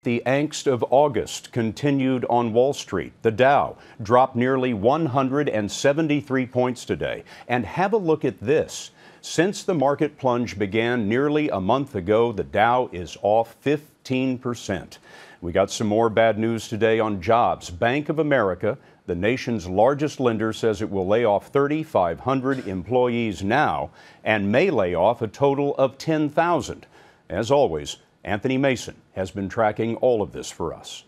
The angst of August continued on Wall Street. The Dow dropped nearly 173 points today. And have a look at this. Since the market plunge began nearly a month ago, the Dow is off 15%. We got some more bad news today on jobs. Bank of America, the nation's largest lender, says it will lay off 3,500 employees now and may lay off a total of 10,000. As always, Anthony Mason has been tracking all of this for us.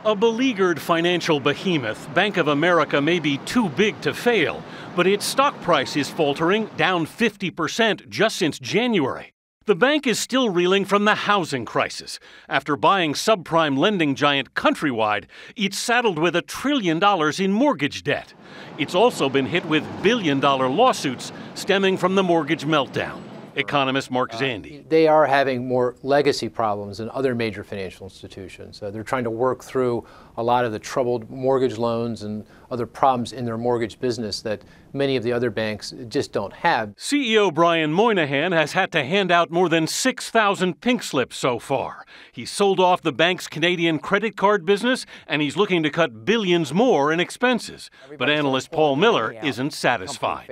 A beleaguered financial behemoth, Bank of America may be too big to fail, but its stock price is faltering, down 50% just since January. The bank is still reeling from the housing crisis. After buying subprime lending giant Countrywide, it's saddled with $1 trillion in mortgage debt. It's also been hit with billion-dollar lawsuits stemming from the mortgage meltdown. Economist Mark Zandi. They are having more legacy problems than other major financial institutions. They're trying to work through a lot of the troubled mortgage loans and other problems in their mortgage business that many of the other banks just don't have. CEO Brian Moynihan has had to hand out more than 6,000 pink slips so far. He sold off the bank's Canadian credit card business, and he's looking to cut billions more in expenses. But analyst Paul Miller isn't satisfied.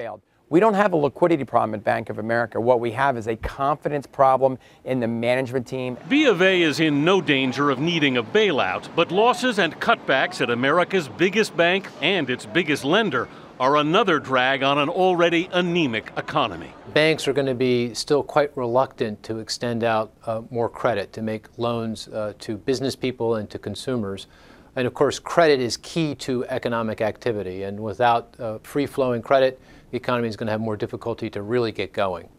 We don't have a liquidity problem at Bank of America. What we have is a confidence problem in the management team. B of A is in no danger of needing a bailout, but losses and cutbacks at America's biggest bank and its biggest lender are another drag on an already anemic economy. Banks are going to be still quite reluctant to extend out more credit, to make loans to business people and to consumers. And of course, credit is key to economic activity, and without free-flowing credit, the economy is going to have more difficulty to really get going.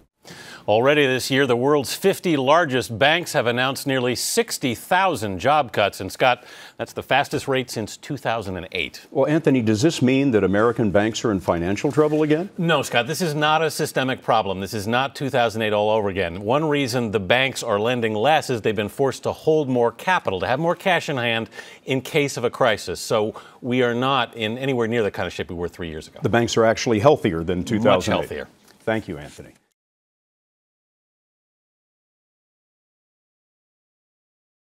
Already this year, the world's 50 largest banks have announced nearly 60,000 job cuts. And Scott, that's the fastest rate since 2008. Well, Anthony, does this mean that American banks are in financial trouble again? No, Scott, this is not a systemic problem. This is not 2008 all over again. One reason the banks are lending less is they've been forced to hold more capital, to have more cash in hand in case of a crisis. So we are not in anywhere near the kind of shape we were 3 years ago. The banks are actually healthier than 2008. Much healthier. Thank you, Anthony.